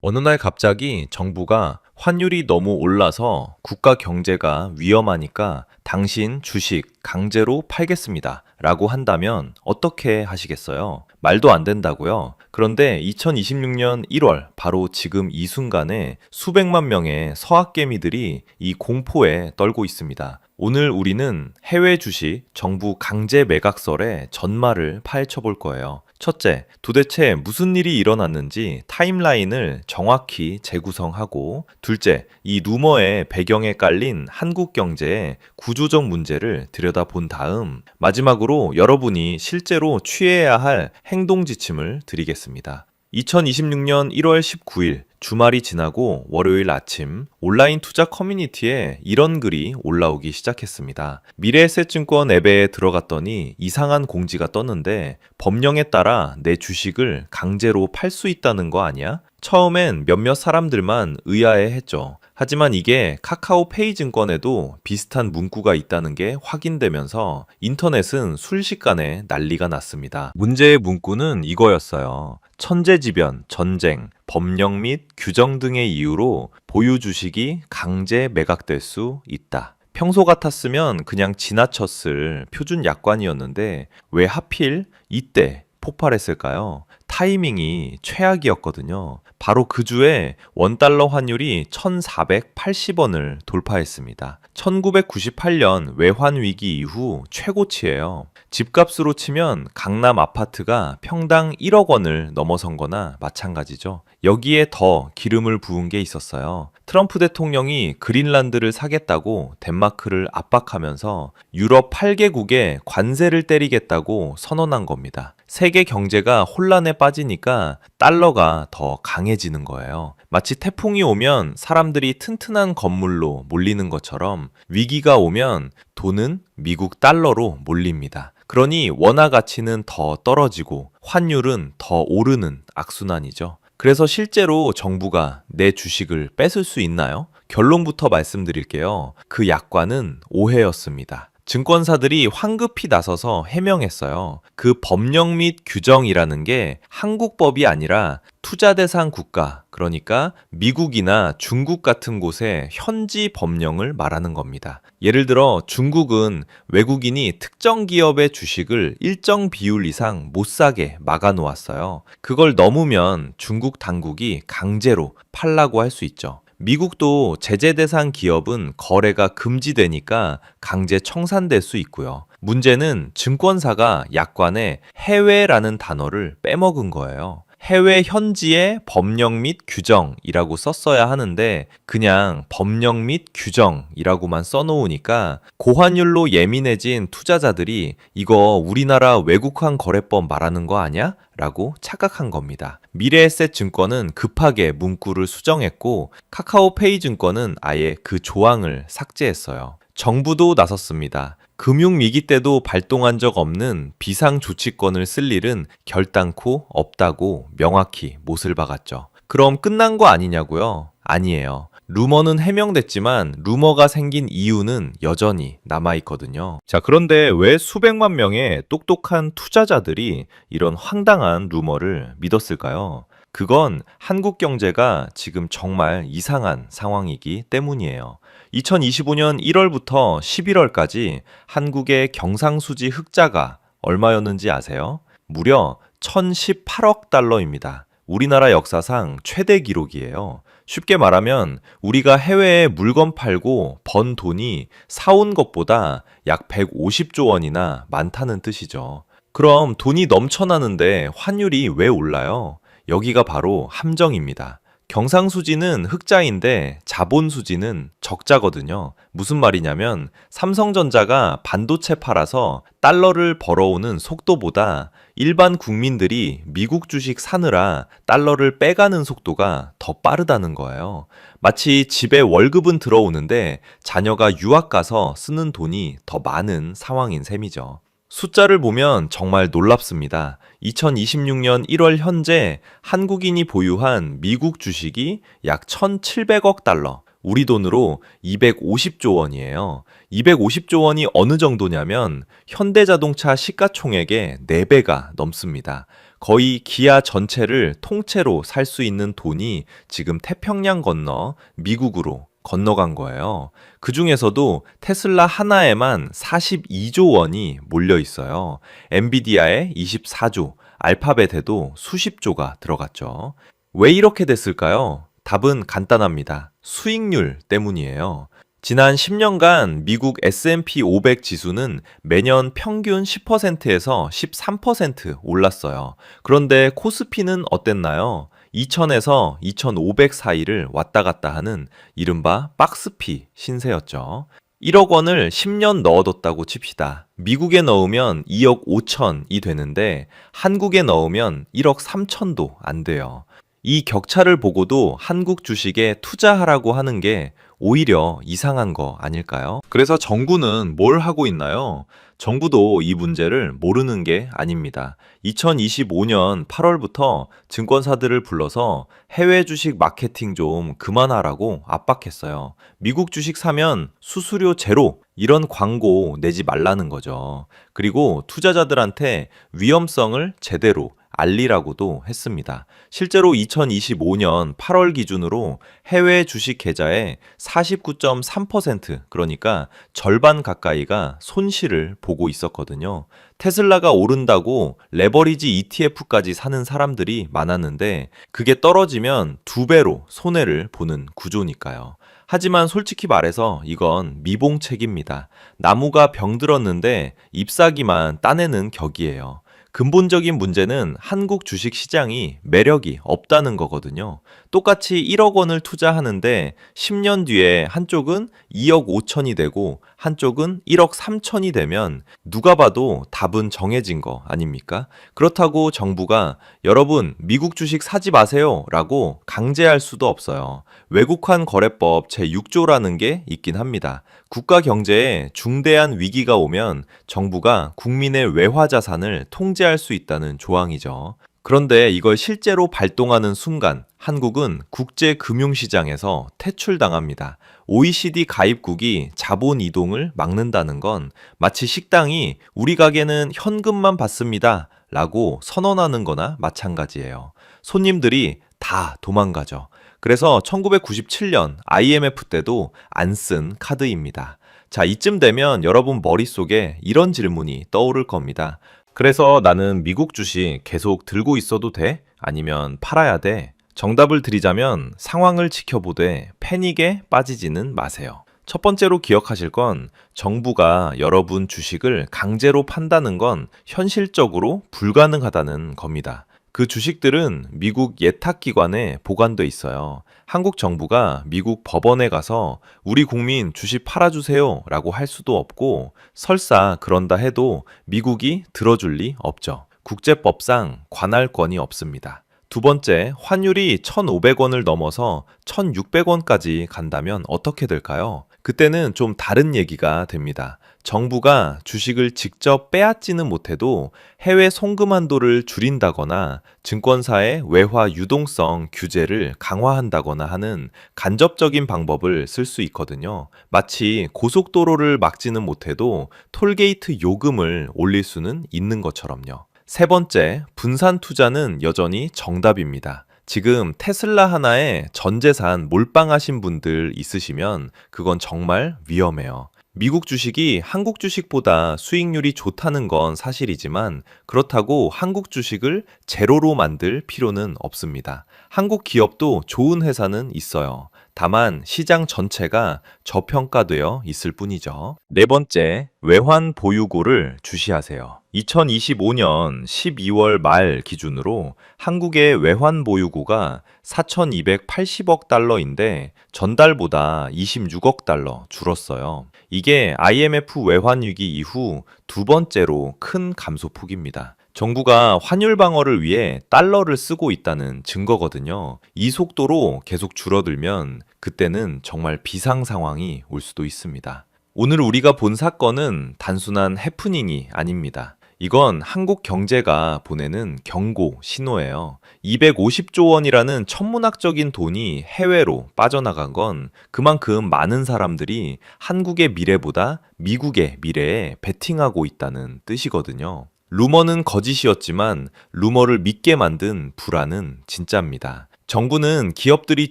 어느 날 갑자기 정부가 환율이 너무 올라서 국가 경제가 위험하니까 당신 주식 강제로 팔겠습니다. 라고 한다면 어떻게 하시겠어요? 말도 안 된다고요? 그런데 2026년 1월, 바로 지금 이 순간에 수백만 명의 서학개미들이 이 공포에 떨고 있습니다. 오늘 우리는 해외 주식 정부 강제 매각설의 전말을 파헤쳐 볼 거예요. 첫째, 도대체 무슨 일이 일어났는지 타임라인을 정확히 재구성하고, 둘째, 이 루머의 배경에 깔린 한국 경제의 구조적 문제를 들여다본 다음, 마지막으로 여러분이 실제로 취해야 할 행동 지침을 드리겠습니다. 2026년 1월 19일 주말이 지나고 월요일 아침 온라인 투자 커뮤니티에 이런 글이 올라오기 시작했습니다. 미래에셋증권 앱에 들어갔더니 이상한 공지가 떴는데 법령에 따라 내 주식을 강제로 팔 수 있다는 거 아니야? 처음엔 몇몇 사람들만 의아해했죠. 하지만 이게 카카오페이 증권에도 비슷한 문구가 있다는 게 확인되면서 인터넷은 순식간에 난리가 났습니다. 문제의 문구는 이거였어요. 천재지변, 전쟁, 법령 및 규정 등의 이유로 보유 주식이 강제 매각될 수 있다. 평소 같았으면 그냥 지나쳤을 표준 약관이었는데 왜 하필 이때 폭발했을까요? 타이밍이 최악이었거든요. 바로 그 주에 원달러 환율이 1,480원을 돌파했습니다. 1998년 외환 위기 이후 최고치예요. 집값으로 치면 강남 아파트가 평당 1억 원을 넘어선 거나 마찬가지죠. 여기에 더 기름을 부은 게 있었어요. 트럼프 대통령이 그린란드를 사겠다고 덴마크를 압박하면서 유럽 8개국에 관세를 때리겠다고 선언한 겁니다. 세계 경제가 혼란에 빠지니까 달러가 더 강해지는 거예요. 마치 태풍이 오면 사람들이 튼튼한 건물로 몰리는 것처럼 위기가 오면 돈은 미국 달러로 몰립니다. 그러니 원화 가치는 더 떨어지고 환율은 더 오르는 악순환이죠. 그래서 실제로 정부가 내 주식을 뺏을 수 있나요? 결론부터 말씀드릴게요. 그 약관은 오해였습니다. 증권사들이 황급히 나서서 해명했어요. 그 법령 및 규정이라는 게 한국법이 아니라 투자 대상 국가, 그러니까 미국이나 중국 같은 곳의 현지 법령을 말하는 겁니다. 예를 들어 중국은 외국인이 특정 기업의 주식을 일정 비율 이상 못 사게 막아 놓았어요. 그걸 넘으면 중국 당국이 강제로 팔라고 할 수 있죠. 미국도 제재 대상 기업은 거래가 금지되니까 강제 청산될 수 있고요. 문제는 증권사가 약관에 해외라는 단어를 빼먹은 거예요. 해외 현지의 법령 및 규정이라고 썼어야 하는데 그냥 법령 및 규정이라고만 써놓으니까 고환율로 예민해진 투자자들이 이거 우리나라 외국환 거래법 말하는 거 아니야? 라고 착각한 겁니다. 미래에셋 증권은 급하게 문구를 수정했고 카카오페이 증권은 아예 그 조항을 삭제했어요. 정부도 나섰습니다. 금융위기 때도 발동한 적 없는 비상조치권을 쓸 일은 결단코 없다고 명확히 못을 박았죠. 그럼 끝난 거 아니냐고요? 아니에요. 루머는 해명됐지만 루머가 생긴 이유는 여전히 남아있거든요. 자, 그런데 왜 수백만 명의 똑똑한 투자자들이 이런 황당한 루머를 믿었을까요? 그건 한국 경제가 지금 정말 이상한 상황이기 때문이에요. 2025년 1월부터 11월까지 한국의 경상수지 흑자가 얼마였는지 아세요? 무려 1,018억 달러입니다. 우리나라 역사상 최대 기록이에요. 쉽게 말하면 우리가 해외에 물건 팔고 번 돈이 사온 것보다 약 150조 원이나 많다는 뜻이죠. 그럼 돈이 넘쳐나는데 환율이 왜 올라요? 여기가 바로 함정입니다. 경상수지는 흑자인데 자본수지는 적자거든요. 무슨 말이냐면 삼성전자가 반도체 팔아서 달러를 벌어오는 속도보다 일반 국민들이 미국 주식 사느라 달러를 빼가는 속도가 더 빠르다는 거예요. 마치 집에 월급은 들어오는데 자녀가 유학 가서 쓰는 돈이 더 많은 상황인 셈이죠. 숫자를 보면 정말 놀랍습니다. 2026년 1월 현재 한국인이 보유한 미국 주식이 약 1,700억 달러, 우리 돈으로 250조 원이에요. 250조 원이 어느 정도냐면 현대자동차 시가총액의 4배가 넘습니다. 거의 기아 전체를 통째로 살 수 있는 돈이 지금 태평양 건너 미국으로 건너간 거예요. 그 중에서도 테슬라 하나에만 42조 원이 몰려 있어요. 엔비디아에 24조, 알파벳에도 수십조가 들어갔죠. 왜 이렇게 됐을까요? 답은 간단합니다. 수익률 때문이에요. 지난 10년간 미국 S&P 500 지수는 매년 평균 10%에서 13% 올랐어요. 그런데 코스피는 어땠나요? 2000에서 2500 사이를 왔다 갔다 하는 이른바 박스피 신세였죠. 1억 원을 10년 넣어뒀다고 칩시다. 미국에 넣으면 2억 5천이 되는데 한국에 넣으면 1억 3천도 안 돼요. 이 격차를 보고도 한국 주식에 투자하라고 하는 게 오히려 이상한 거 아닐까요? 그래서 정부는 뭘 하고 있나요? 정부도 이 문제를 모르는 게 아닙니다. 2025년 8월부터 증권사들을 불러서 해외 주식 마케팅 좀 그만하라고 압박했어요. 미국 주식 사면 수수료 제로 이런 광고 내지 말라는 거죠. 그리고 투자자들한테 위험성을 제대로 알리라고도 했습니다. 실제로 2025년 8월 기준으로 해외 주식 계좌의 49.3% 그러니까 절반 가까이가 손실을 보고 있었거든요. 테슬라가 오른다고 레버리지 ETF까지 사는 사람들이 많았는데 그게 떨어지면 2배로 손해를 보는 구조니까요. 하지만 솔직히 말해서 이건 미봉책입니다. 나무가 병들었는데 잎사귀만 따내는 격이에요. 근본적인 문제는 한국 주식 시장이 매력이 없다는 거거든요. 똑같이 1억 원을 투자하는데 10년 뒤에 한쪽은 2억 5천이 되고 한쪽은 1억 3천이 되면 누가 봐도 답은 정해진 거 아닙니까? 그렇다고 정부가 여러분 미국 주식 사지 마세요 라고 강제할 수도 없어요. 외국환 거래법 제6조라는 게 있긴 합니다. 국가 경제에 중대한 위기가 오면 정부가 국민의 외화 자산을 통제할 수 있다는 조항이죠. 그런데 이걸 실제로 발동하는 순간 한국은 국제 금융시장에서 퇴출당합니다. OECD 가입국이 자본 이동을 막는다는 건 마치 식당이 우리 가게는 현금만 받습니다 라고 선언하는 거나 마찬가지예요. 손님들이 다 도망가죠. 그래서 1997년 IMF 때도 안 쓴 카드입니다. 자, 이쯤 되면 여러분 머릿속에 이런 질문이 떠오를 겁니다. 그래서 나는 미국 주식 계속 들고 있어도 돼? 아니면 팔아야 돼? 정답을 드리자면 상황을 지켜보되 패닉에 빠지지는 마세요. 첫 번째로 기억하실 건 정부가 여러분 주식을 강제로 판다는 건 현실적으로 불가능하다는 겁니다. 그 주식들은 미국 예탁기관에 보관돼 있어요. 한국 정부가 미국 법원에 가서 우리 국민 주식 팔아주세요 라고 할 수도 없고 설사 그런다 해도 미국이 들어줄 리 없죠. 국제법상 관할권이 없습니다. 두 번째, 환율이 1,500원을 넘어서 1,600원까지 간다면 어떻게 될까요? 그때는 좀 다른 얘기가 됩니다. 정부가 주식을 직접 빼앗지는 못해도 해외 송금 한도를 줄인다거나 증권사의 외화 유동성 규제를 강화한다거나 하는 간접적인 방법을 쓸 수 있거든요. 마치 고속도로를 막지는 못해도 톨게이트 요금을 올릴 수는 있는 것처럼요. 세 번째, 분산 투자는 여전히 정답입니다. 지금 테슬라 하나에 전 재산 몰빵하신 분들 있으시면 그건 정말 위험해요. 미국 주식이 한국 주식보다 수익률이 좋다는 건 사실이지만 그렇다고 한국 주식을 제로로 만들 필요는 없습니다. 한국 기업도 좋은 회사는 있어요. 다만 시장 전체가 저평가되어 있을 뿐이죠. 네 번째, 외환 보유고를 주시하세요. 2025년 12월 말 기준으로 한국의 외환 보유고가 4,280억 달러인데 전달보다 26억 달러 줄었어요. 이게 IMF 외환 위기 이후 두 번째로 큰 감소폭입니다. 정부가 환율 방어를 위해 달러를 쓰고 있다는 증거거든요. 이 속도로 계속 줄어들면 그때는 정말 비상 상황이 올 수도 있습니다. 오늘 우리가 본 사건은 단순한 해프닝이 아닙니다. 이건 한국 경제가 보내는 경고 신호예요. 250조 원이라는 천문학적인 돈이 해외로 빠져나간 건 그만큼 많은 사람들이 한국의 미래보다 미국의 미래에 베팅하고 있다는 뜻이거든요. 루머는 거짓이었지만 루머를 믿게 만든 불안은 진짜입니다. 정부는 기업들이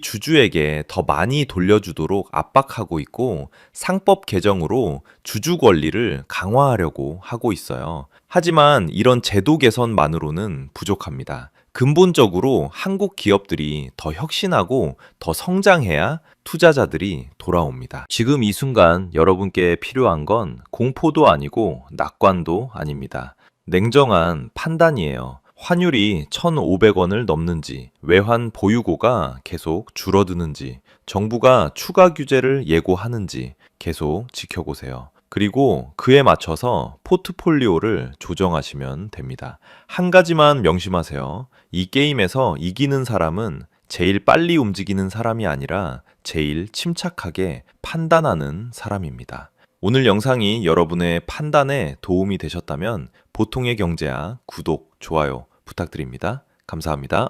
주주에게 더 많이 돌려주도록 압박하고 있고 상법 개정으로 주주 권리를 강화하려고 하고 있어요. 하지만 이런 제도 개선만으로는 부족합니다. 근본적으로 한국 기업들이 더 혁신하고 더 성장해야 투자자들이 돌아옵니다. 지금 이 순간 여러분께 필요한 건 공포도 아니고 낙관도 아닙니다. 냉정한 판단이에요. 환율이 1,500원을 넘는지, 외환 보유고가 계속 줄어드는지, 정부가 추가 규제를 예고하는지 계속 지켜보세요. 그리고 그에 맞춰서 포트폴리오를 조정하시면 됩니다. 한 가지만 명심하세요. 이 게임에서 이기는 사람은 제일 빨리 움직이는 사람이 아니라 제일 침착하게 판단하는 사람입니다. 오늘 영상이 여러분의 판단에 도움이 되셨다면 보통의 경제학 구독, 좋아요 부탁드립니다. 감사합니다.